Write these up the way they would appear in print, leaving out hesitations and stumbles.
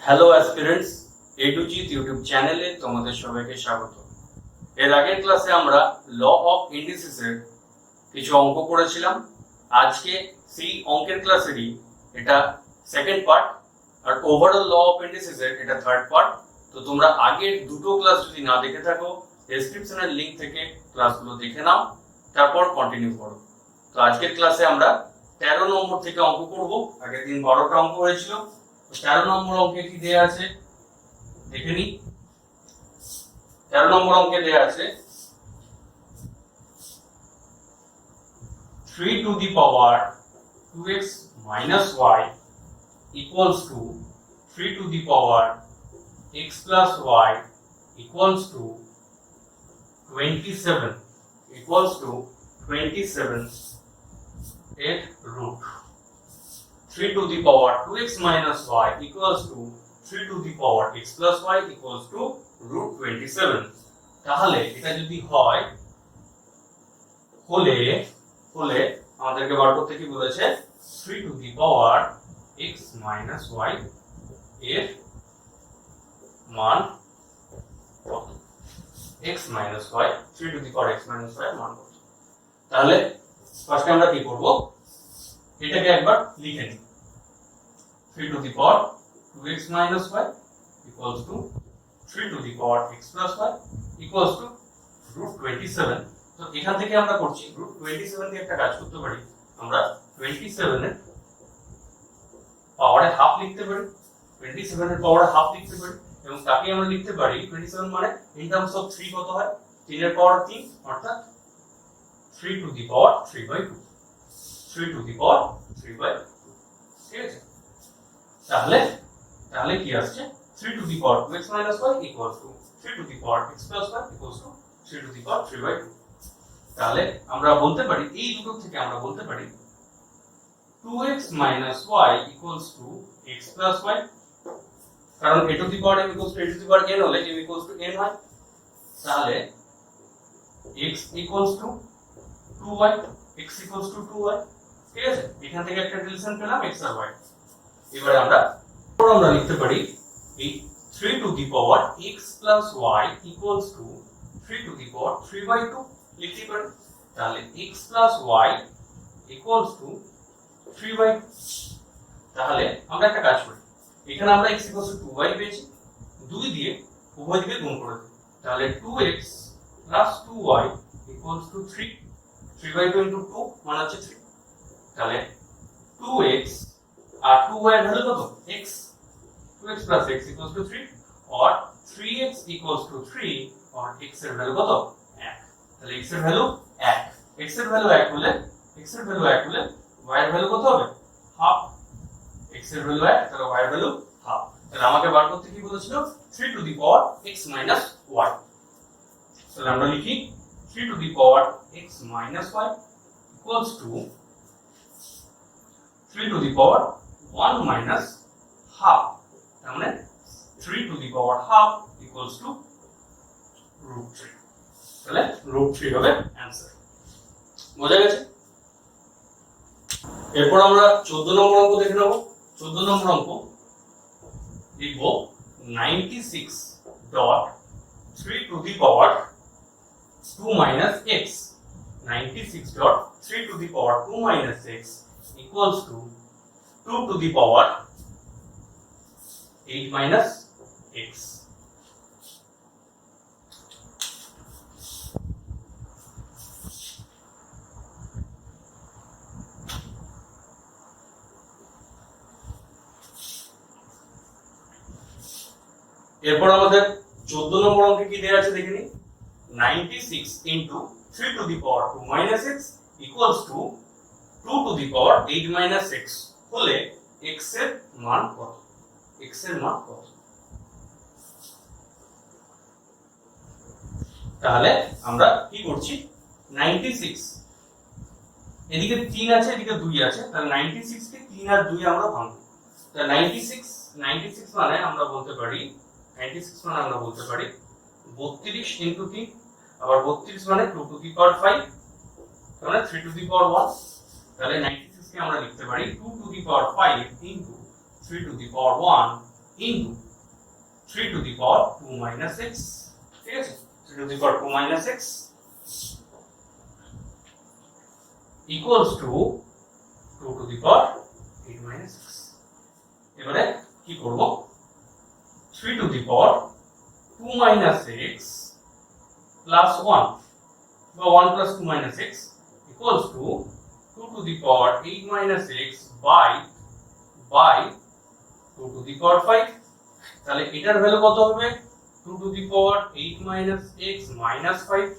Hello aspirants, এডুজিত YouTube চ্যানেলে তোমাদের সবাইকে স্বাগত। এর আগের ক্লাসে আমরা ল অফ ইন্ডিসিসের কিছু অঙ্ক করেছিলাম। আজকে সেই অঙ্কের ক্লাসেরই এটা সেকেন্ড পার্ট, আর ওভারঅল ল অফ ইন্ডিসিসের এটা থার্ড পার্ট। তো তোমরা আগের দুটো ক্লাস যদি না দেখে থাকো, ডেসক্রিপশনের লিংক থেকে ক্লাসগুলো দেখে নাও, তারপর কন্টিনিউ করো। তো আজকের ক্লাসে আমরা 13 নম্বর থেকে অঙ্ক করব। আগের দিন 12টা অঙ্ক হয়েছিল। 13 নম্বর অঙ্কে কি দেয়া আছে দেখে নি। 13 নম্বর অঙ্কে দেয়া আছে 3 to the power 2x minus y equals to 3 to the power x plus y equals to 27 এর root। 3 to the power 2x minus y equals to 3 to the power x plus y equals to root 27। তাহলে এটা যদি হয় হলে আমাদেরকে বার করতে কি বলেছে, 3 to the power x minus y এর মান কত? x minus y, 3 to the power x minus y এর মান কত? তাহলে ফার্স্টে আমরা কি করব, এটাকে একবার লিখে নিই। 3 to the power 2x minus y equals to 3 to the power x plus y equals to root 27। তো এখান থেকে আমরা করছি root 27 দিয়ে একটা কাজ করতে পারি, আমরা 27 এর পাওয়ারে হাফ লিখতে পারি, 27 এর পাওয়ারে হাফ লিখতে পারি, এবং তাকে আমরা লিখতে পারি 27 মানে ইন টার্মস অফ 3 কত হয়, 3 এর পাওয়ার 3 অর্থাৎ 3 to the power 3/2, 3 to the power 3/2। ঠিক আছে, তাহলে কি আসছে, 3 to the power 2x minus y equals to 3 to the power x plus y equals to 3 to the power 3/2। তাহলে আমরা বলতে পারি, এই দুটো থেকে আমরা বলতে পারি 2x minus y equals to x plus y, কারণ a to the power m equals to a to the power n হলে m equals to n হয়। তাহলে x equals to 2y, x equals to 2y। ঠিক আছে, এখান থেকে একটা relation পেলাম x আর y। এবারে আমরা লিখতে পারি এই 3 to the power x plus y equals to 3 to the power 3/2 লিখতে পারি। তাহলে x plus y equals to 3/2। তাহলে আমরা একটা কাজ করি, এখানে আমরা x equals to 2y পেয়েছি, 2 দিয়ে উভয় দিকে গুণ করে দিই। তাহলে 2x plus 2y equals to 3, 3/2 into 2 মানে হচ্ছে 3। তাহলে 2x আর 2y এর ভ্যালু কত, x, 2x plus x equals to 3, or 3x equals to 3, or x এর ভ্যালু কত, 1। তাহলে x এর ভ্যালু 1, x এর ভ্যালু 1 হলে y এর ভ্যালু কত হবে, হাফ। x এর ভ্যালু 1, তাহলে y এর ভ্যালু হাফ। তাহলে আমাকে বার করতে কি বলেছিল, 3 to the power x minus y। তাহলে আমরা লিখি 3 to the power x minus y equals to 3 to the power 1 minus half। তার মানে 3 to the power half equals to root 3। তাহলে root 3 হবে অ্যানসার। বোঝা গেছে? এরপর আমরা 14 নম্বর অঙ্ক দেখে নেব। 14 নম্বর অঙ্ক লিখব 96.3 to the power 2 minus x। 96.3 to the power 2 minus x equals to 2 to the power 8 minus x। এরপর আমাদের 14 নম্বর অঙ্কে কি দেয়া আছে দেখে নিই। 96 into 3 to the power 2 minus x equals to 2 to the power 8 minus x হলে x এর মান কত, x এর মান কত? তাহলে আমরা কি করছি, 96 এদিকে 3 আছে, এদিকে 2 আছে, তাহলে 96 কে 3 আর 2 আমরা ভাঙবো। তাহলে 96 মানে আমরা বলতে পারি 32 into 3, আবার 32 মানে 2 to the power 5, তাহলে 3 to the power 1। তাহলে 96 কে আমরা লিখতে পারি 2 to the power 5 into 3 to the power 1 into 3 to the power 2 minus x, ঠিক আছে, 3 to the power 2 minus x equals to 2 to the power 8 minus x। এবারে কি করব, 3 to the power 2 minus x plus 1 বা 1 plus 2 minus x equals to 2 to the power 8 minus x by 2 to the power 5। তাহলে এটার value কত হবে, 2 to the power 8 minus x minus 5।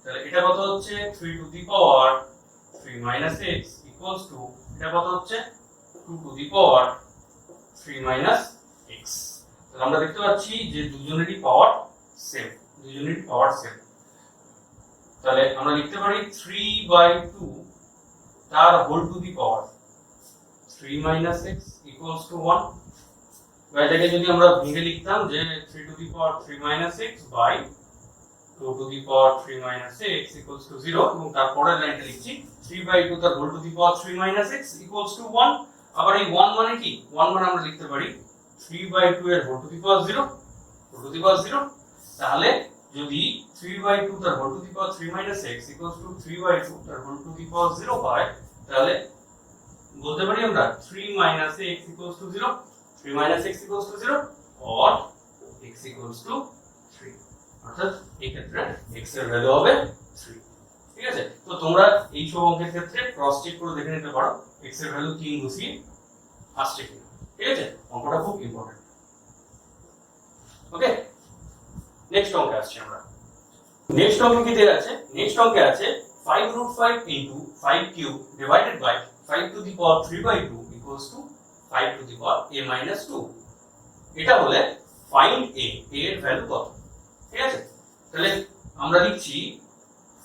তাহলে এটা কত হচ্ছে 3 to the power 3 minus x equals two এটা কত হচ্ছে 2 to the power 3 minus x। তাহলে আমরা দেখতে পাচ্ছি যে দুজনেরই পাওয়ার সেম, তাহলে আমরা লিখতে পারি 3/2 তার whole to the power 3 minus x equals to 1। বা এটাকে যদি আমরা ভেঙে লিখতাম যে 3 to the power 3 minus x by 2 to the power 3 minus x equals to 0, এবং তারপরের লাইনটা লিখছি 3/2 তার whole to the power 3 minus x equals to 1। আবার এই 1 মানে কি, 1 মানে আমরা লিখতে পারি 3/2 এর হোল টু দি পাওয়ার 0, তাহলে যদি 3/2 তার whole to the power 3 minus x equals to 3/2 তার হোল টু দি পাওয়ার 0 হয়, তাহলে বলতে পারি আমরা 3 minus x equals to 0, 3 minus x equals to 0 or x equals two 3। অর্থাৎ এই ক্ষেত্রে x এর ভ্যালু হবে 3। ঠিক আছে, তো তোমরা এই সব অঙ্কের ক্ষেত্রে ক্রস চেক করে দেখে নিতে পারো x এর ভ্যালু 3 বসিয়ে আসছে কিনা। ঠিক আছে, অঙ্কটা খুব ইম্পর্টেন্ট। ওকে, নেক্সট অঙ্কে আসছি আমরা। নেক্সট অঙ্কে কি দেয়া আছে, নেক্সট অঙ্কে আছে 5√5 into 5 cube divided by 5 to the power 3/2 equals to 5 to the power a minus 2। এটা হলে find a এর ভ্যালু কত। ঠিক আছে, তাহলে আমরা লিখছি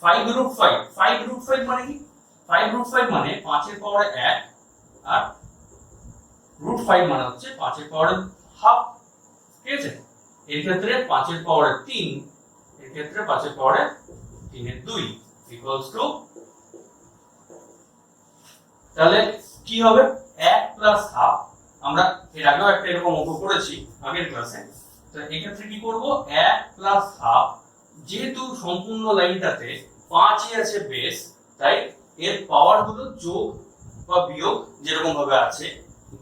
5√5 মানে কি, 5√5 মানে 5 এর পাওয়ারে 1 আর √5 মানে হচ্ছে 5 এর পাওয়ারে হাফ। ঠিক আছে, এর ক্ষেত্রে 5 এর পাওয়ারে 3, এর ক্ষেত্রে 5 এর পাওয়ারে 3 এর 2 ইকুয়ালস টু, তাহলে কি হবে 1 প্লাস হাফ। আমরা এর আগেও একটা এরকম অঙ্ক করেছি আগের ক্লাসে। তো এই ক্ষেত্রে কি করব, 1 প্লাস হাফ, যেহেতু সম্পূর্ণ লাইনটাতে 5ই আছে বেস, তাই এর পাওয়ার গুলো যোগ বা বিয়োগ যেরকম ভাবে আছে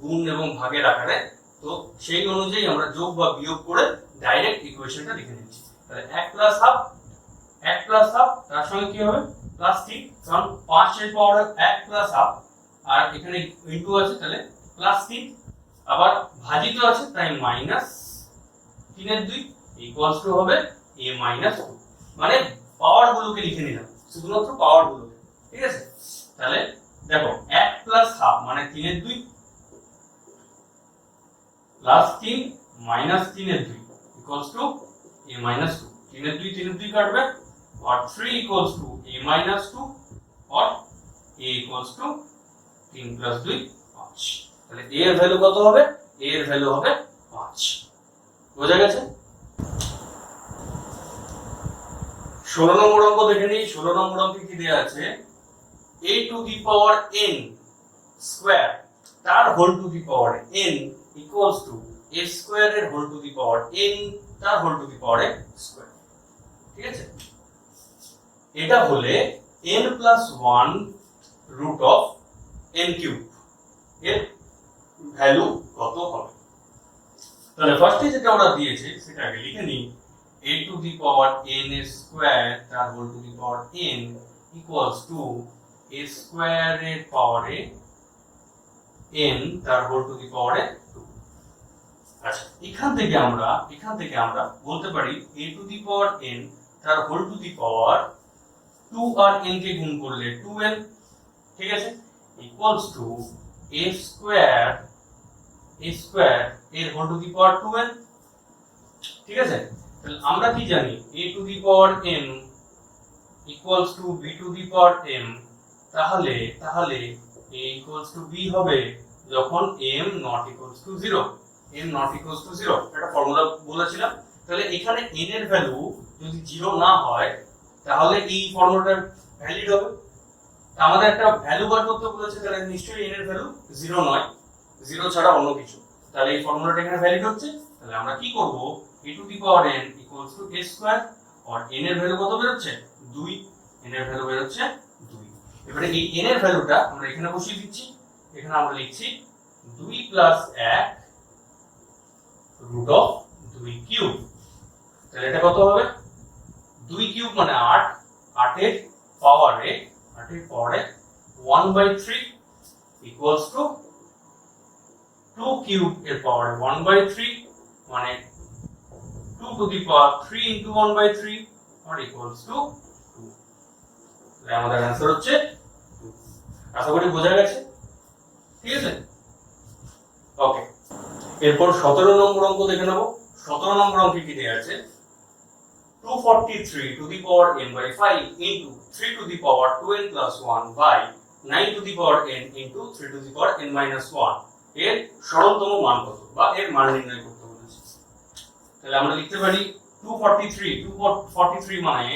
গুণ এবং ভাগের আকারে, তো সেই অনুযায়ী আমরা যোগ বা বিয়োগ করে ডাইরেক্ট ইকুয়েশনটা লিখে নিচ্ছি। তাহলে 1 প্লাস হাফ তার সঙ্গে কি হবে প্লাস 3, কারণ 5 এর পাওয়ারে 1 প্লাস হাফ আর এখানে ইনটু আছে, তাহলে প্লাস 3, আবার ভাজিত আছে তাই মাইনাস 3 এর 2 ইকুয়ালস টু হবে a মাইনাস 2। মানে পাওয়ার গুলোকে লিখে নিলাম, শুধুমাত্র পাওয়ার গুলোকে। ঠিক আছে, তাহলে দেখো 1 প্লাস হাফ মানে 3 এর 2 প্লাস 3 মাইনাস 3 এর 2 ইকুয়ালস টু a মাইনাস 2। 3 এর 2 কাটবে और 3 equals to a minus 2 और a equals to 3 plus 2 5। তাহলে a এর ভ্যালু কত হবে, a এর ভ্যালু হবে 5। বোঝা গেছে? 16 নম্বর অঙ্ক দেখে নিই। 16 নম্বর অঙ্কে কি দেয়া আছে, a to the power n square তার whole to the power n equals to a square এর whole to the power n তার whole to the power square. ঠিক আছে, এটা হলে n plus 1 root of n cube এর value কত হবে। তাহলে ফার্স্টে যেটা আমরা দিয়েছে সেটা আগে লিখে নিই, a to the power n square তার whole to the power n equals to a square এর পাওয়ারে n তার হোল টু দি পাওয়ারে 2। আচ্ছা, এখান থেকে আমরা বলতে পারি a to the power n তার হোল টু দি পাওয়ার 2 আর n কে গুণ করলে 2n। ঠিক আছে, ইকুয়ালস টু a স্কয়ার এর whole to the power 2n। ঠিক আছে, তাহলে আমরা কি জানি a to the power m equals to b to the power m। তাহলে a ইকুয়ালস টু b হবে যখন m নট ইকুয়ালস টু 0। একটা ফর্মুলা বলেছিলাম। তাহলে এখানে n এর ভ্যালু যদি 0 না হয় তাহলে এই ফর্মুলাটা ভ্যালিড হবে। আমাদের একটা ভ্যালু বার করতে বলেছে, তাহলে নিশ্চয়ই n এর ভ্যালু 0 নয়, 0 ছাড়া অন্য কিছু। তাহলে এই ফর্মুলাটা এখানে ভ্যালিড হচ্ছে। তাহলে আমরা কি করব, a to the power n equals to a square, আর n এর ভ্যালু কত বের হচ্ছে 2, n এর ভ্যালু বের হচ্ছে 2। এবারে এই n এর ভ্যালুটা আমরা এখানে বসিয়ে দিচ্ছি। এখানে আমরা লিখছি 2 প্লাস 1 রুট অফ 2 কিউব। তাহলে এটা কত হবে, 2 কিউব মানে 8, 8 এর পাওয়ারে 1/3 ইকুয়ালস টু 2 কিউব এর পাওয়ারে 1/3 মানে 2 to the power 3 into 1/3 or equals to 2। তাহলে আমাদের आंसर হচ্ছে 2। আশা করি বোঝা গেছে, ঠিক আছে? ওকে, এরপর 17 নম্বর অঙ্ক দেখে নেব। 17 নম্বর অঙ্কে কি দেয়া আছে, 243 to the power n by 5 into 3 to the power 2n plus 1 by 9 to the power n into 3 to the power n minus 1 এর সরলতম মান কত, বা এর মান নির্ণয় করতে বলেছে। তাহলে আমরা লিখতে পারি 243 মানে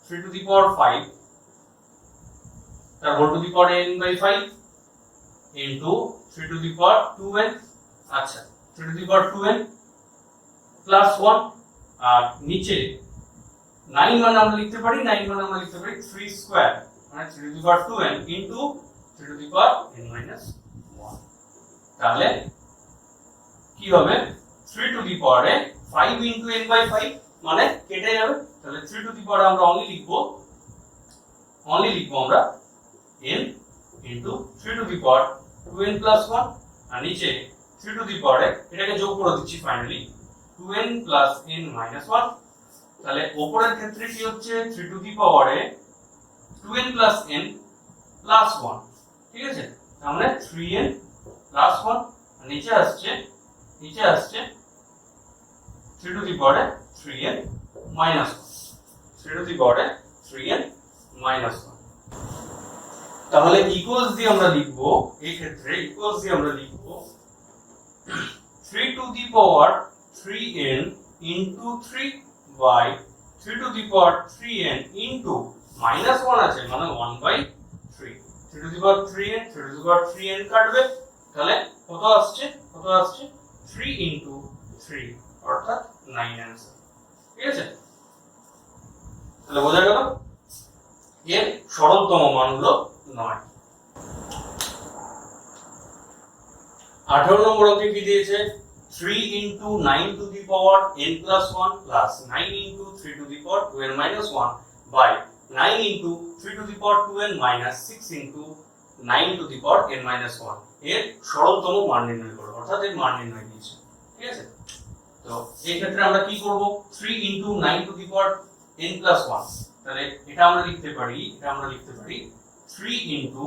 3 to the power 5 তার whole to the power n by 5 into 3 to the power 2n, আচ্ছা 3 to the power 2n plus 1, আর নিচে 9 মানে আমরা লিখতে পারি 3 স্কয়ার মানে 3 to the power 2n into 3 to the power n minus 1। তাহলে কি হবে, 3 to the power 5 into n by 5 মানে কেটে যাবে। তাহলে 3 to the power আমরা অনলি লিখবো আমরা n into 3 to the power 2n plus 1, আর নিচে 3 to the power এটাকে যোগ করে দিচ্ছি finally 2n plus n minus 1। তাহলে উপরের ক্ষেত্রে কি হচ্ছে, 3 to the power 2n plus n plus 1, ঠিক আছে? তাহলে 3n plus 1, আর নিচে আসছে 3 to the power 3n minus 1, 3 to the power 3n minus 1। তাহলে ইকুয়ালস দিয়ে আমরা লিখব, এই ক্ষেত্রে ইকুয়ালস দিয়ে আমরা লিখব 3 to the power 3n into 3 by 3 to the power 3n into minus 1 আছে মানে 1/3, 3 to the power 3n 3 to the power 3n কাটবে, তাহলে কত আসছে 3 into 3 অর্থাৎ 9 आंसर, ঠিক আছে? তাহলে বোঝা গেল এর সরলতম মান হলো 9। 18 নম্বর অঙ্কে কি দিয়েছে, 3 into 9 to the power n plus 1 plus 9 into 3 to the power 2n minus 1 by 9 into 3 to the power 2n minus 6 into 9 to the power n minus 1 এর সরলতম মান নির্ণয় করো, অর্থাৎ এর মান নির্ণয় দিয়েছে, ঠিক আছে? তো এই ক্ষেত্রে আমরা কি করব, 3 into 9 to the power n plus 1, তাহলে এটা আমরা লিখতে পারি 3 into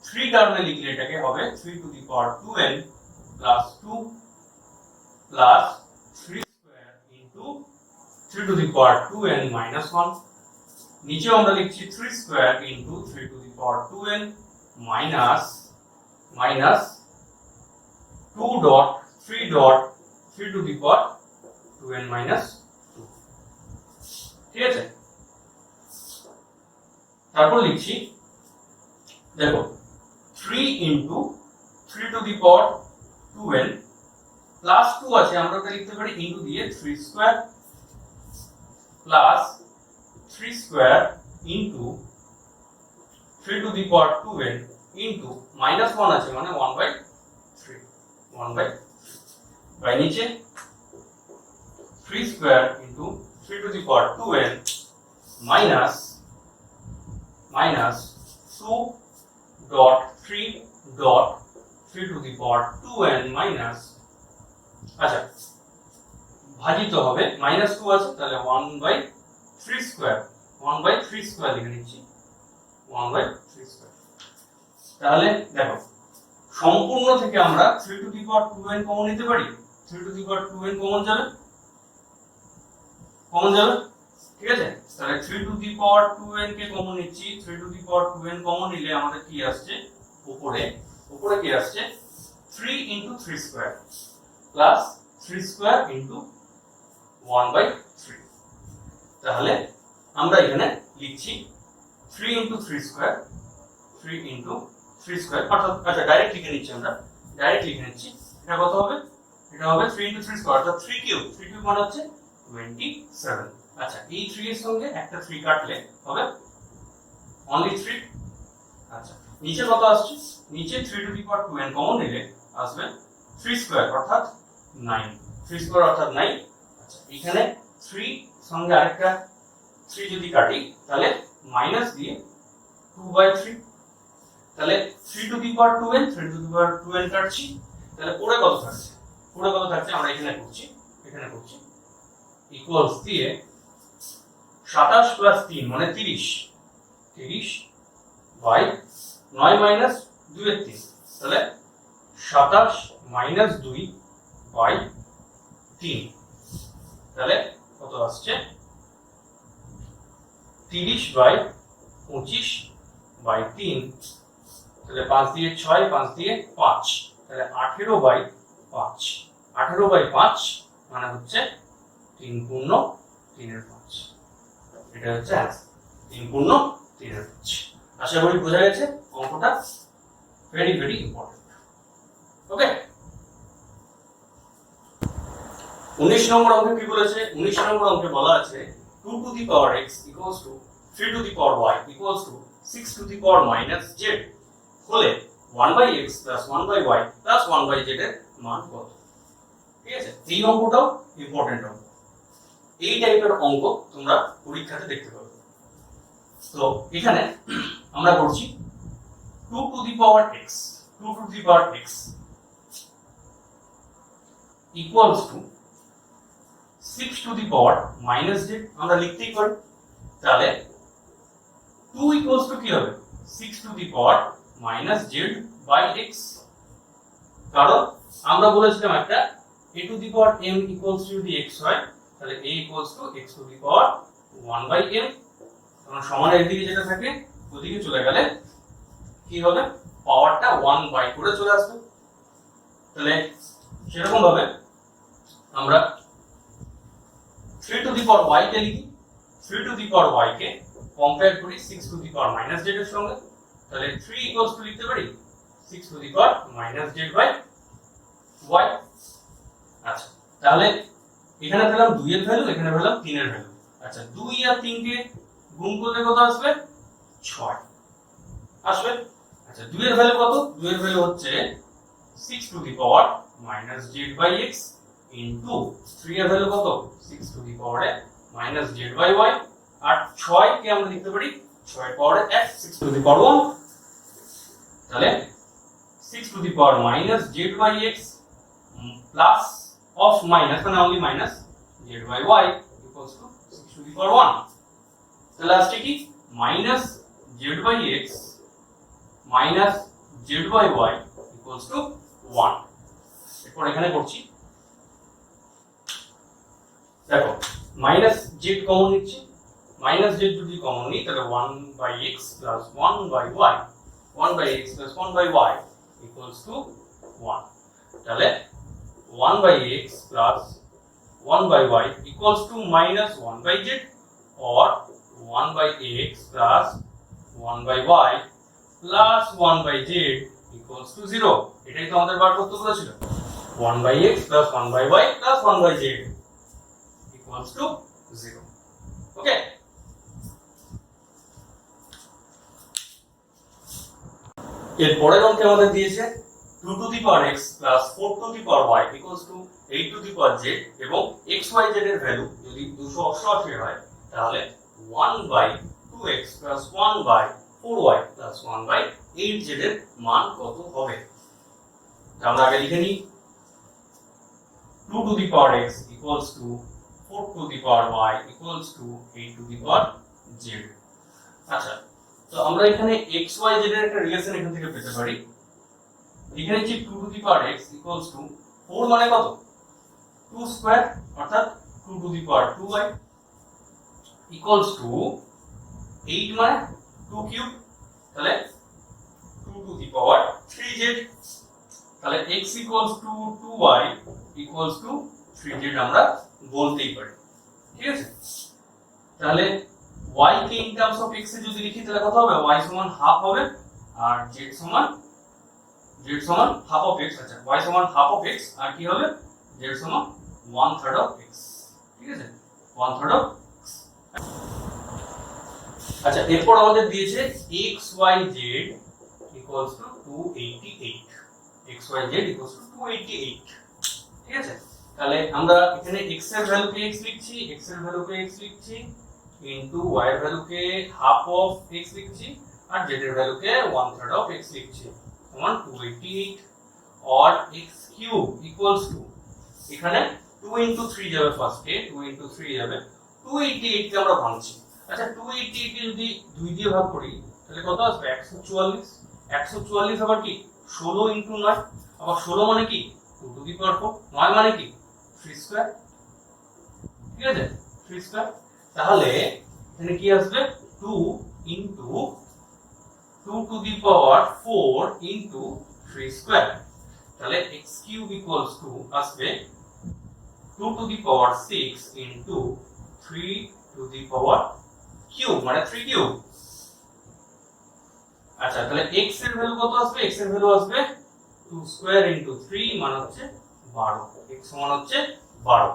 3 টার্মে লিখলে এটাকে হবে 3 to the power 2n plus 2 plus 3 square into 3 to the power 2n minus 1, নিচে আমরা লিখছি 3 square into 3 to the power 2n minus 2 dot 3 dot 3 to the power 2n minus 2, ঠিক আছে? তারপর লিখছি, দেখো 3 into 3 to the power 2n plus 2 আছে, আমরা ওটা লিখতে পারি ইনটু দিয়ে 3 square plus 3 square into 3 to the power 2n into minus 1 আছে মানে 1/3 বাই নিচে 3 square into 3 to the power 2n minus 2 dot 3 dot 3 to the power 2n minus, আচ্ছা ভাজিত হবে -2 আছে তাহলে 1/3 স্কয়ার লিখে নিচ্ছি 1/3 স্কয়ার। তাহলে দেখো সম্পূর্ণ থেকে আমরা 3 to the power 2n common নিতে পারি, 3 to the power 2n common যাবে, ঠিক আছে? তাহলে 3 to the power 2n K common নিচ্ছি, 3 to the power 2n common নিলে আমাদের কি আসছে, উপরে কি আসছে 3 into 3 square plus 3 square into 1/3। তাহলে আমরা এখানে লিখছি 3 into 3 স্কয়ার অর্থাৎ, আচ্ছা ডাইরেক্ট লিখে নিচ্ছি আমরা ডাইরেক্ট লিখে নিচ্ছি। এটা কত হবে? এটা হবে 3 into 3 স্কয়ার অর্থাৎ 3 কিউব। 3 কিউব মানে হচ্ছে 27। আচ্ছা এই 3 এর সঙ্গে একটা 3 কাটলে হবে only 3। আচ্ছা নিচে কত আসছে? নিচে 3 to the power 2n common নিলে আসবে 3 স্কয়ার অর্থাৎ 9। 3 স্কয়ার অর্থাৎ 9। আচ্ছা এখানে 3 সঙ্গে আরেকটা 3 যদি কাটি তাহলে মাইনাস দিয়ে 2/3। তাহলে 3 to the power 2n 3 to the power 2n কাটছি। তাহলে পরে কত থাকছে? পরে কত থাকছে আমরা এখানে করছি ইকুয়ালস দিয়ে 27 প্লাস 3 মানে 30 বাই 9 মাইনাস 2 এর 3। তাহলে 27 মাইনাস 2 বাই 3। তাহলে কত আসছে? 30 বাই 25 বাই 3। তাহলে 5 দিয়ে 6 5 দিয়ে 5 তাহলে 18 বাই 5। 18 বাই 5 মানে হচ্ছে 3 পূর্ণ 3 এর 5। এটা হচ্ছে आंसर 3 পূর্ণ 3 এর 5। আশা করি বোঝা গেছে অঙ্কটা ভেরি ভেরি ইম্পর্টেন্ট। ওকে 19 নম্বর অঙ্কে কি বলেছে? 19 নম্বর অঙ্কে বলা আছে 2 to the power x equals two 3 to the power y equals to 6 to the power minus z হলে 1/x plus 1/y plus 1/z এর মান কত? ঠিক আছে এই অঙ্কটাও ইম্পর্টেন্ট অঙ্ক। এই টাইপের অঙ্ক তোমরা পরীক্ষাতে দেখতে পাবে। তো এখানে আমরা করছি 2 to the power x equals to 6 to the power minus z আমরা লিখতেই পারি। তাহলে 2 ইকুয়ালস টু কি হবে? 6 to the power minus z by x। কারণ আমরা বলেছিলাম একটা a to the power m equals to যদি x হয় তাহলে a equals to x to the power 1/m। কারণ সমানের দিকে যেটা থাকে ওদিকে চলে গেলে কি হবে? পাওয়ারটা 1 বাই করে চলে আসবে। তাহলে সেরকম ভাবে আমরা 3 টু দি পাওয়ার y কে লিখি। 3 to the power y K compare করি 6 to the power minus z এর সঙ্গে। তাহলে 3 ইকুয়ালস টু লিখতে পারি 6 to the power minus z by y। আচ্ছা তাহলে এখানে পেলাম 2 এর ভ্যালু, এখানে পেলাম 3 এর ভ্যালু। আচ্ছা 2 আর 3 কে গুণ করলে কত আসবে? 6 আসবে। আচ্ছা 2 এর ভ্যালু কত? 2 এর ভ্যালু হচ্ছে 6 to the power minus z by x into 3 এর ভ্যালু কত? 6 to the power minus z by y। আর 6 কে আমরা লিখতে পারি 6 এর পাওয়ারে 1 6 টু দি পাওয়ার 1। তাহলে 6 to the power minus z by x plus of minus মানে only minus z by y equals to 6 to the power 1। তাহলে আসছে কি? Minus z by x minus z by y equals to 1। এরপর এখানে করছি দেখো minus z common নিচ্ছি। Minus z যদি কমন নিই তাহলে 1/x plus 1/y 1/x plus 1/y equals to 1। তাহলে 1/x plus 1/y equals to minus 1/z or 1/x plus 1/y plus 1/z equals to 0। এটাই তো আমাদের বার করতে বলেছিল। 1/x plus 1/y plus 1/z equals to 0। ওকে এর পরের অঙ্কে আমাদের দিয়েছে 2 to the power x plus 4 to the power y equals to 8 to the power z এবং x y z এর ভ্যালু যদি 288 হয় তাহলে 1/2x plus 1/4y plus 1/8z এর মান কত হবে? আমরা আগে লিখে নিই 2 to the power x equals to 4 to the power y equals to 8 to the power z। আচ্ছা তো আমরা এখানে x y z এর একটা রিলেশন এখান থেকে পেতে পারি। এখানে যে 2 to the power x equals two 4 মানে কত? 2 স্কয়ার অর্থাৎ 2 to the power 2y equals to 8 মানে 2 কিউব। তাহলে 2 টু দি পাওয়ার 3z। তাহলে x equals two 2y equals to 3z আমরা বলতেই পারি। ঠিক আছে তাহলে y K in terms of x এ যদি লিখি তাহলে কত হবে? y সমান হাফ হবে আর z সমান z সমান হাফ অফ x, আচ্ছা y সমান হাফ অফ x, আর কি হবে z সমান 1/3 অফ x, ঠিক আছে 1/3 অফ x। আচ্ছা এরপর আমাদের দিয়েছে xyz equals to 288, xyz equals to 288, ঠিক আছে। তাহলে আমরা এখানে x এর ভ্যালুকে x লিখছি, x এর ভ্যালুকে x লিখছি, ইনটু y এর ভ্যালুকে হাফ অফ x লিখছি, আর z এর ভ্যালুকে 1/3 অফ x লিখছি, সমান 288 or x cube equals to, এখানে 2 into 3 যাবে ফার্স্টে, 2 into 3 যাবে, 288 কে আমরা ভাঙছি। আচ্ছা 288 কে যদি 2 দিয়ে ভাগ করি তাহলে কত আসবে 144, 144 আবার কি 16 into 9, আবার 16 মানে কি 2 to the power 4, 9 মানে কি 3 স্কয়ার, ঠিক আছে 3 স্কয়ার। তাহলে এখানে কি আসবে 2 into 2 to the power 4 into 3 square, তাহলে x কিউব ইকুয়ালস টু আসবে 2 to the power 6 into 3 to the power cube, মানে 3 কিউব। আচ্ছা তাহলে x এর ভ্যালু কত আসবে, x এর ভ্যালু আসবে 2 স্কয়ার into 3 মানে হচ্ছে 12, x সমান হচ্ছে 12,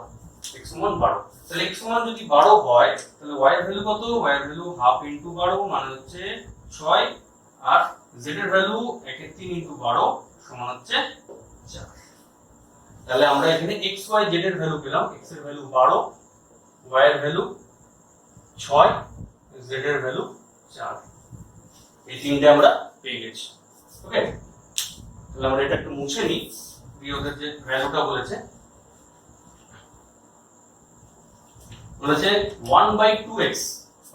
x সমান 12। তাহলে x সমান যদি 12 হয় তাহলে y এর ভ্যালু কত, y এর ভ্যালু হাফ into 12 মানে হচ্ছে 6, আর z এর ভ্যালু 1/3 into 12 সমান হচ্ছে 4। তাহলে আমরা এখানে x y z এর ভ্যালু পেলাম, x এর ভ্যালু 12, y এর ভ্যালু 6, z এর ভ্যালু 4, এই তিনটে আমরা পেয়ে গেছি। ওকে, তাহলে আমরা এটা একটু মুছে নিই, দিয়ে ওদের যে ভ্যালুটা বলেছে 1/2x,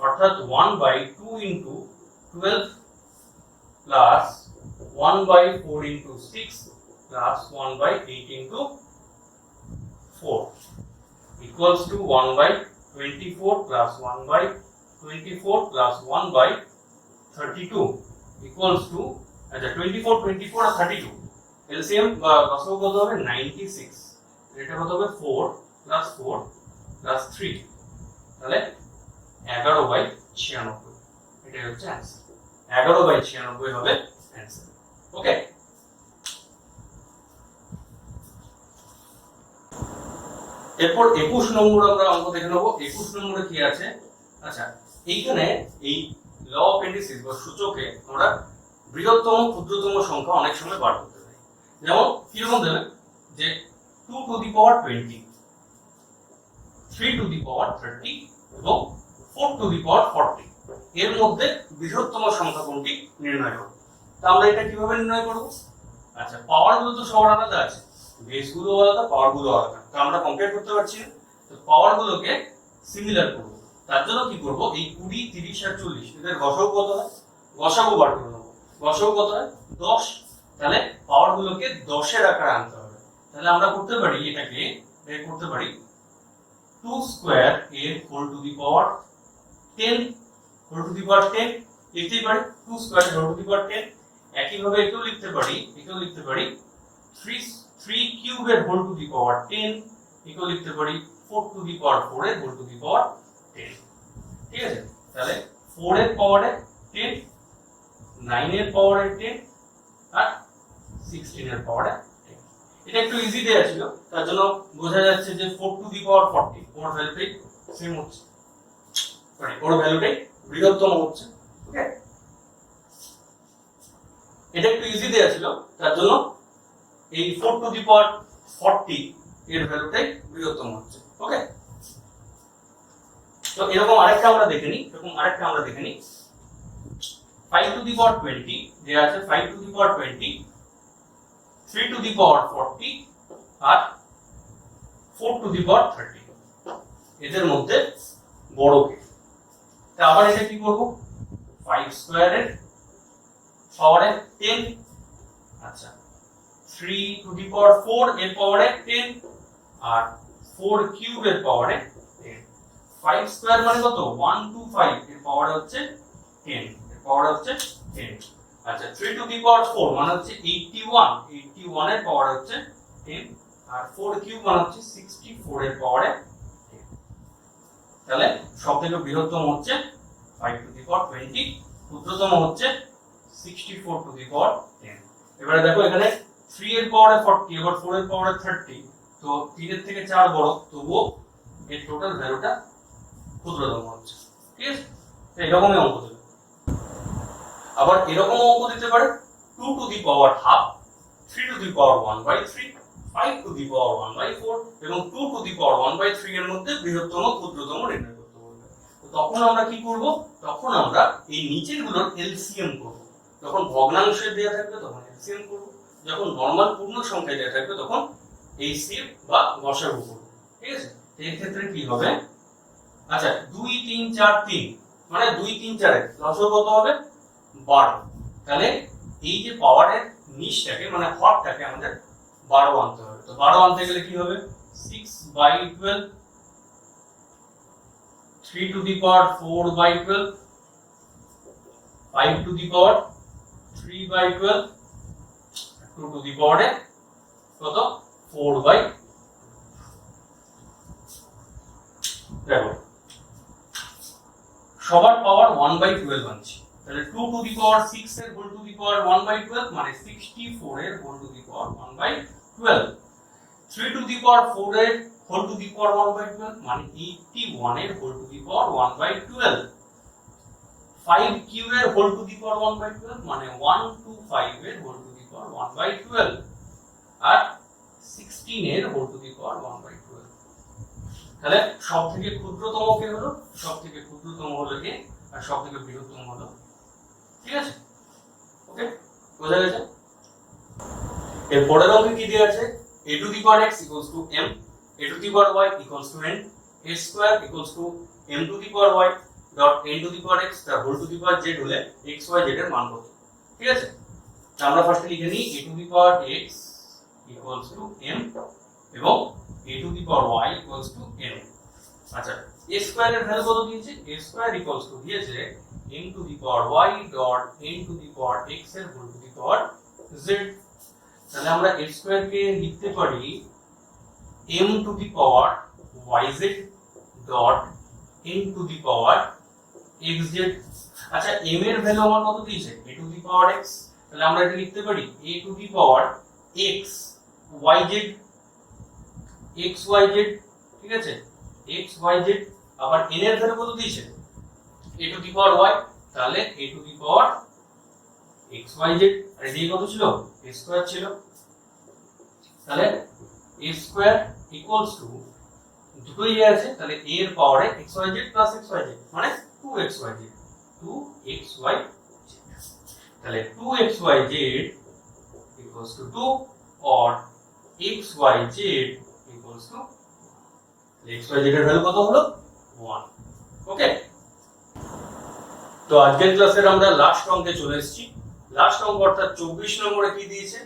অর্থাৎ 1/2 into 12 plus 1/4 into 6 plus 1/8 into 4 equals to 1/24 plus 1/24 plus 1/32 equals to, আচ্ছা 24 24 আর 32 এলসিএম লসাগু কত হবে 96, এটা কত হবে 4 plus 4 plus 3, তাহলে 11/96, এটাই হচ্ছে অ্যানসার, 11/96 হবে অ্যানসার। ওকে, এরপর 21 নম্বর আমরা অঙ্ক দেখে নেব। 21 নম্বরে কি আছে, আচ্ছা এইখানে এই ল অফ ইন্ডিসিস বা সূচকে আমরা বৃহত্তম ক্ষুদ্রতম সংখ্যা অনেক সময় বার করতে পারি। যেমন কিরকম দেবে যে 2 to the power 20, 3 to the power 30 এবং 4 to the power 40, এর মধ্যে বৃহত্তম সংখ্যা কোনটি নির্ণয় করব। তা আমরা এটা কিভাবে নির্ণয় করব, আচ্ছা পাওয়ার গুলো তো সবার আলাদা আছে, বেস গুলো আলাদা, পাওয়ার গুলো আলাদা, তো আমরা কম্পেয়ার করতে পারছি না, তো পাওয়ার গুলোকে সিমিলার করব। তার জন্য কি করব, এই 20 30 আর 40 এদের গসাগু কত হয়, গসাগু বার করে নেব। গসাগু কত হয় 10, তাহলে পাওয়ার গুলোকে 10 এর আকারে আনতে হবে। তাহলে আমরা করতে পারি এটাকে বের করতে পারি 2 স্কয়ার এর whole to the power 10, whole to the power 10 লিখতেই পারি, 2 square whole to the power 10। একই ভাবে এটাও লিখতে পারি 3 কিউবের হোল টু দি পাওয়ার 10, এটাও লিখতে পারি 4 টু দি পাওয়ার 4 এর হোল টু দি পাওয়ার 10, ঠিক আছে। তাহলে 4 এর পাওয়ারে 10, 9 এর পাওয়ারে 10 আর 16 এর পাওয়ারে 10। এটা একটু ইজি দেয়া ছিল, তার জন্য বোঝা যাচ্ছে যে 4 to the power 40 or ভ্যালুটাই same হচ্ছে, মানে ওর ভ্যালুটাই বৃহত্তম হচ্ছে। ওকে, এটা একটু ইজি দেয়া ছিল, তার জন্য এই 4 টু দি পাওয়ার 40 এর ভ্যালুটাই বৃহত্তম হচ্ছে। ওকে, তো এরকম আরেকটা আমরা দেখে নিই, 5 টু দি পাওয়ার 20 দেয়া আছে, 5 to the power 20, 3 to the power 40 আর 4 টু দি পাওয়ার 30, এদের মধ্যে বড় কে। তা আবার এটা কি করব, 5 স্কয়ারের পাওয়ারে 10, আচ্ছা 3 টু দি পাওয়ার 4 এর পাওয়ারে 10 আর 4 কিউবের পাওয়ারে 10। 5 স্কয়ার মানে কত, 125 এর পাওয়ারে হচ্ছে 10, এর পাওয়ারে হচ্ছে 10। আচ্ছা 3 টু দি পাওয়ার 4 মানে হচ্ছে 81 এর পাওয়ারে হচ্ছে 10 আর 4 কিউব মানে হচ্ছে 64 এর পাওয়ারে 10। তাহলে সবথেকে বৃহত্তম হচ্ছে 5 টু দি পাওয়ার 20, ক্ষুদ্রতম হচ্ছে 64 টু দি পাওয়ার 10। এবারে দেখো এখানে 3 এর পাওয়ারে 40 আবার 4 এর পাওয়ারে 30, তো 3 এর থেকে 4 বড়, তবুও এর টোটাল ভ্যালুটা ক্ষুদ্রতম হচ্ছে। ঠিক আছে, তো এরকমই অঙ্ক দেবে। আবার এরকম অঙ্ক দিতে পারে 2 to the power half, 3 to the power 1/3, 5 to the power 1/4 এবং 2 টু দি পাওয়ার 1/3 এর মধ্যে বৃহত্তম ক্ষুদ্রতম নির্ণয় করতে বলবে। তো তখন আমরা কি করব, তখন আমরা এই নিচের গুলোর এলসিএম করব। যখন ভগ্নাংশে দেয়া থাকবে তখন এলসিএম করব, যখন নরমাল পূর্ণ সংখ্যায় দেয়া থাকবে তখন এইচসিএফ বা গসাগু করব। ঠিক আছে, এর ক্ষেত্রে কি হবে, আচ্ছা 2 3 4 3 মানে 2 3 4 এর লসাগু কত হবে 12। তাহলে এই যে পাওয়ারের নিচটাকে মানে হরটাকে আমাদের 12 আনতে হবে। তো 12 আনতে গেলে কি হবে, 6/12, 3 to the power 4/12, 5 to the power 3/12, 2 to the power কত 4/, দেখো সবার পাওয়ার 1/12 আনছি, তাহলে 2 টু দি পাওয়ার 6 এর হোল টু দি পাওয়ার 1/12 মানে 64 এর whole to the power 1/12, 3 to the power 4 এর হোল টু দি পাওয়ার 1/12 মানে 81 এর whole to the power 1/12, 5 cube এর হোল টু দি পাওয়ার 1/12 মানে 125 এর হোল টু দি পাওয়ার 1/12 আর 16 এর হোল টু দি পাওয়ার 1/12। তাহলে সবথেকে ক্ষুদ্রতম কে হলো, সবথেকে ক্ষুদ্রতম হলো কে আর সবথেকে বৃহত্তম হলো। ঠিক আছে, ওকে, বোঝা গেছে। এর পরের অঙ্কে কি দেয়া আছে, a to the power x equals to m, a to the power y equals to n, a square equals to m to the power y dot n to the power x তার whole to the power z হলে x y z এর মান কত। ঠিক আছে, আমরা ফার্স্টে লিখে নিই a to the power x equals to m এবং a to the power y equals to n। আচ্ছা, a স্কয়ার এর ভ্যালু কত দিয়েছে, a স্কয়ার ইকুয়ালস টু দিয়েছে m to the power y dot n to the power x এর whole to the power z। তাহলে আমরা x square কে লিখতে পারি m to the power yz dot n to the power xz। আচ্ছা, m এর value আমার কত দিয়েছে a to the power x, তাহলে আমরা এটা লিখতে পারি a to the power x yz xyz। ঠিক আছে, xyz। আবার n এর ভ্যালু কত দিয়েছে a to the power y, তাহলে a to the power xyz। আর এদিকে কত ছিল a স্কয়ার ছিল, তাহলে a স্কয়ার ইকুয়ালস টু দুটোই আছে, তাহলে a এর পাওয়ারে xyz প্লাস xyz মানে 2xyz, 2xyz। তাহলে 2xyz equals to 2 or xyz equals to xyz এর ভ্যালু কত হলো 1। ওকে, তো আজকের ক্লাসের আমরা লাস্ট অঙ্কে চলে এসেছি। লাস্ট অঙ্ক অর্থাৎ 24 নম্বরে কি দিয়েছে,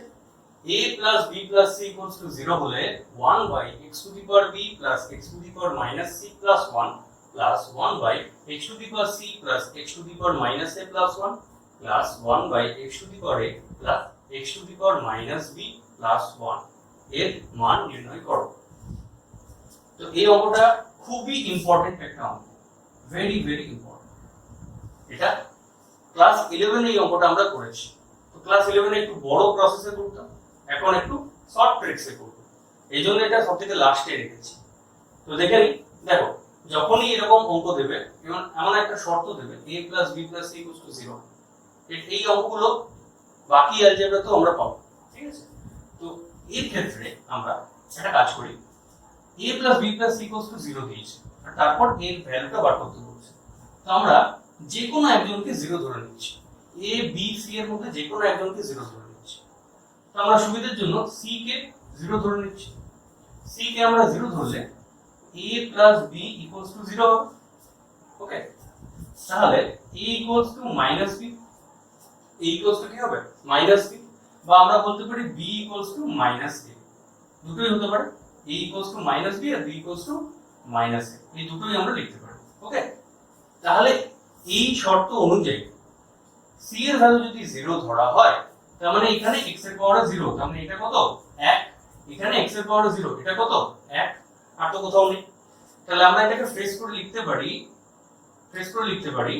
a plus b plus c equals to 0 হলে 1 by x to the power b plus x to the power minus c plus 1 plus 1 by x to the power c plus x to the power minus a plus 1 plus 1 by x to the power a plus x to the power minus b plus 1 এর মান নির্ণয় করো। তো এই অঙ্কটা খুবই important একটা অঙ্ক, ভেরি ভেরি ইম্পর্টেন্ট। এটা ক্লাস 11 এই অঙ্কটা আমরা করেছি। তো ক্লাস 11 এ একটু বড় প্রসেসে করতাম, এখন একটু শর্ট ট্রিক্সে করব, এই জন্য এটা সবথেকে লাস্টে রেখেছি। তো দেখে নিই, দেখো যখনই এরকম অঙ্ক দেবে এমন একটা শর্ত দেবে a plus b plus c equals to 0, এই অঙ্কগুলো বাকি অ্যালজেব্রাতেও আমরা পাবো। ঠিক আছে, তো এর ক্ষেত্রে আমরা একটা কাজ করি, a plus b plus c equals to 0 দিয়েছে আর তারপর এর ভ্যালুটা বার করতে বলছে। তো আমরা যে কোনো একজনকে 0 ধরে নিচ্ছি, a b c এর মধ্যে যে কোনো একজনকে 0 ধরে নিচ্ছি। তো আমরা সুবিধার জন্য c কে 0 ধরে নিচ্ছি। c কে আমরা 0 ধরলে a plus b equals to 0 হবে। ওকে, তাহলে a equals to minus b, a equals to কি হবে minus b, বা আমরা বলতে পারি b equals to minus a, দুটোই হতে পারে, a equals to minus b R b equals to minus a, এই দুটোই আমরা লিখতে পারি। ওকে, তাহলে এই শর্ত অনুযায়ী c এর ভ্যালু যদি 0 ধরা হয় তার মানে এখানে x এর পাওয়ার 0, তার মানে এটা কত 1, এখানে x এর পাওয়ার 0 এটা কত 1, আর তো কোথাও নেই। তাহলে আমরা এটাকে ফ্রেজ করে লিখতে পারি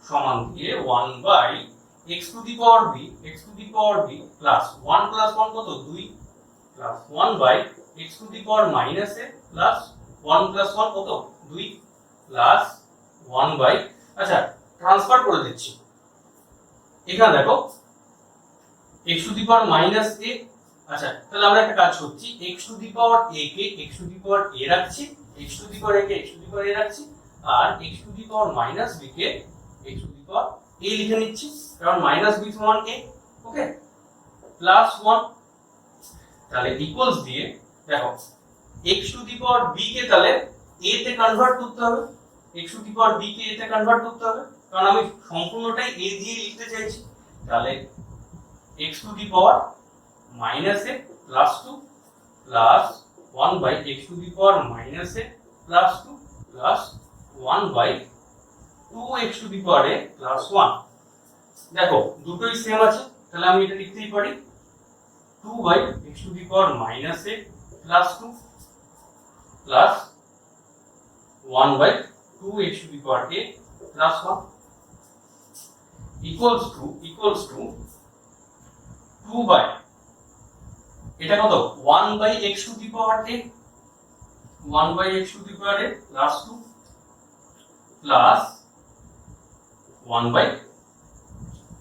সমান দিয়ে 1 by x to the power b plus 1 plus 1 কত 2 plus 1 by x to the power minus a plus 1 plus 1 কত 2 প্লাস 1 বাই আচ্ছা ট্রান্সফার করে দিচ্ছি এখানে দেখো x to the power minus a আচ্ছা তাহলে আমরা একটা কাজ করছি x to the power a K x to the power a রাখছি x to the power a K x to the power a রাখছি আর x to the power minus b K x to the power a লিখে নিচ্ছি কারণ minus b সমান a okay plus 1 তাহলে equals দিয়ে দেখো x to the power b কে তাহলে a তে কনভার্ট করতে হবে x to the power b K a তে কনভার্ট করতে হবে কারণ আমি সম্পূর্ণটাই a দিয়ে লিখতে চাইছি তাহলে x to the power minus a plus 2 plus 1 by x to the power minus a plus 2 plus 1 by 2x to the power a plus 1 দেখো দুটোই সেম আছে তাহলে আমি এটা লিখতেই পারি 2 by x to the power minus a plus 2 plus 1 by 2x to the power a plus 1 equals to 2 by এটা কত 1 by x to the power a 1 by x to the power a plus 2 plus 1 by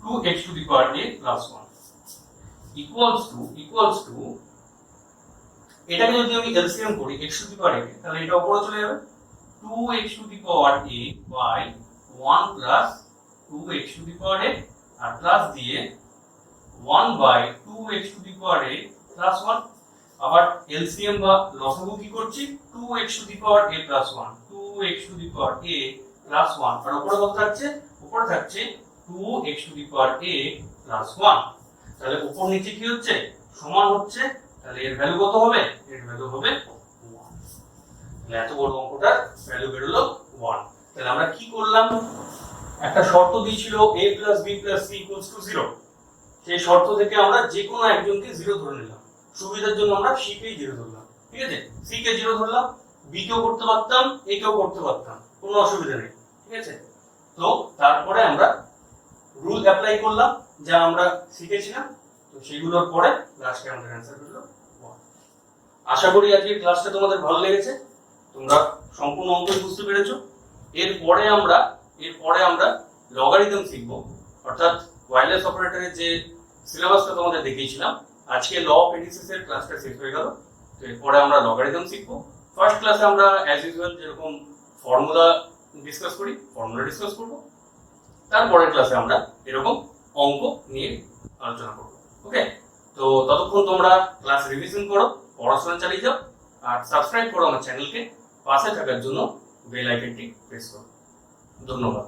2x to the power a plus 1 equals to এটাকে যদি আমি LCM করি x to the power a তাহলে এটা উপরে চলে যাবে 2x to the power a by 1 plus 2x to the power a আর প্লাস দিয়ে 1 by 2x to the power a plus 1 আবার এলসিএম বা লসাগু কি করছি 2x to the power a plus 1 2x to the power a plus 1 আর উপরে কত থাকছে উপরে থাকছে 2x to the power a plus 1 তাহলে উপর নিচে কি হচ্ছে সমান হচ্ছে তাহলে এর ভ্যালু কত হবে এর ভ্যালু হবে 1 তাহলে এত বড় অঙ্কটার ভ্যালু বের হলো 1 তাহলে আমরা কি করলাম একটা শর্ত দিয়েছিল a + b + c = 0 সেই শর্ত থেকে আমরা যে কোনো একজনকে 0 ধরে নিলাম সুবিধার জন্য আমরা c কে 0 ধরলাম ঠিক আছে c কে 0 ধরলাম b কেও করতে পারতাম a কেও করতে পারতাম কোনো অসুবিধা নেই ঠিক আছে তো তারপরে আমরা রুল অ্যাপ্লাই করলাম যা আমরা শিখেছিলাম তো সেগুলোর পরে লাস্টে আমাদের অ্যানসার হলো 1 আশা করি আজকের ক্লাসটা তোমাদের ভালো লেগেছে তোমরা সম্পূর্ণ অঙ্ক বুঝতে পেরেছো এরপরে আমরা লগারিদম শিখব অর্থাৎ ওয়্যারলেস অপারেটরের যে সিলেবাসটা তোমাদের দেখিয়েছিলাম আজকে ল অফ এডিসিস এর ক্লাসটা শেষ হয়ে গেল তো এরপরে আমরা লগারিদম শিখব ফার্স্ট ক্লাসে আমরা অ্যাজ ইউজুয়াল যেরকম ফর্মুলা ডিসকাস করব তারপরের ক্লাসে আমরা এরকম অঙ্ক নিয়ে আলোচনা করব ওকে তো ততক্ষণ তোমরা ক্লাস রিভিশন করো পড়াশোনা চালিয়ে যাও আর সাবস্ক্রাইব করো আমার চ্যানেলকে পাশে থাকার জন্য বেল আইকনটি প্রেস করো ধন্যবাদ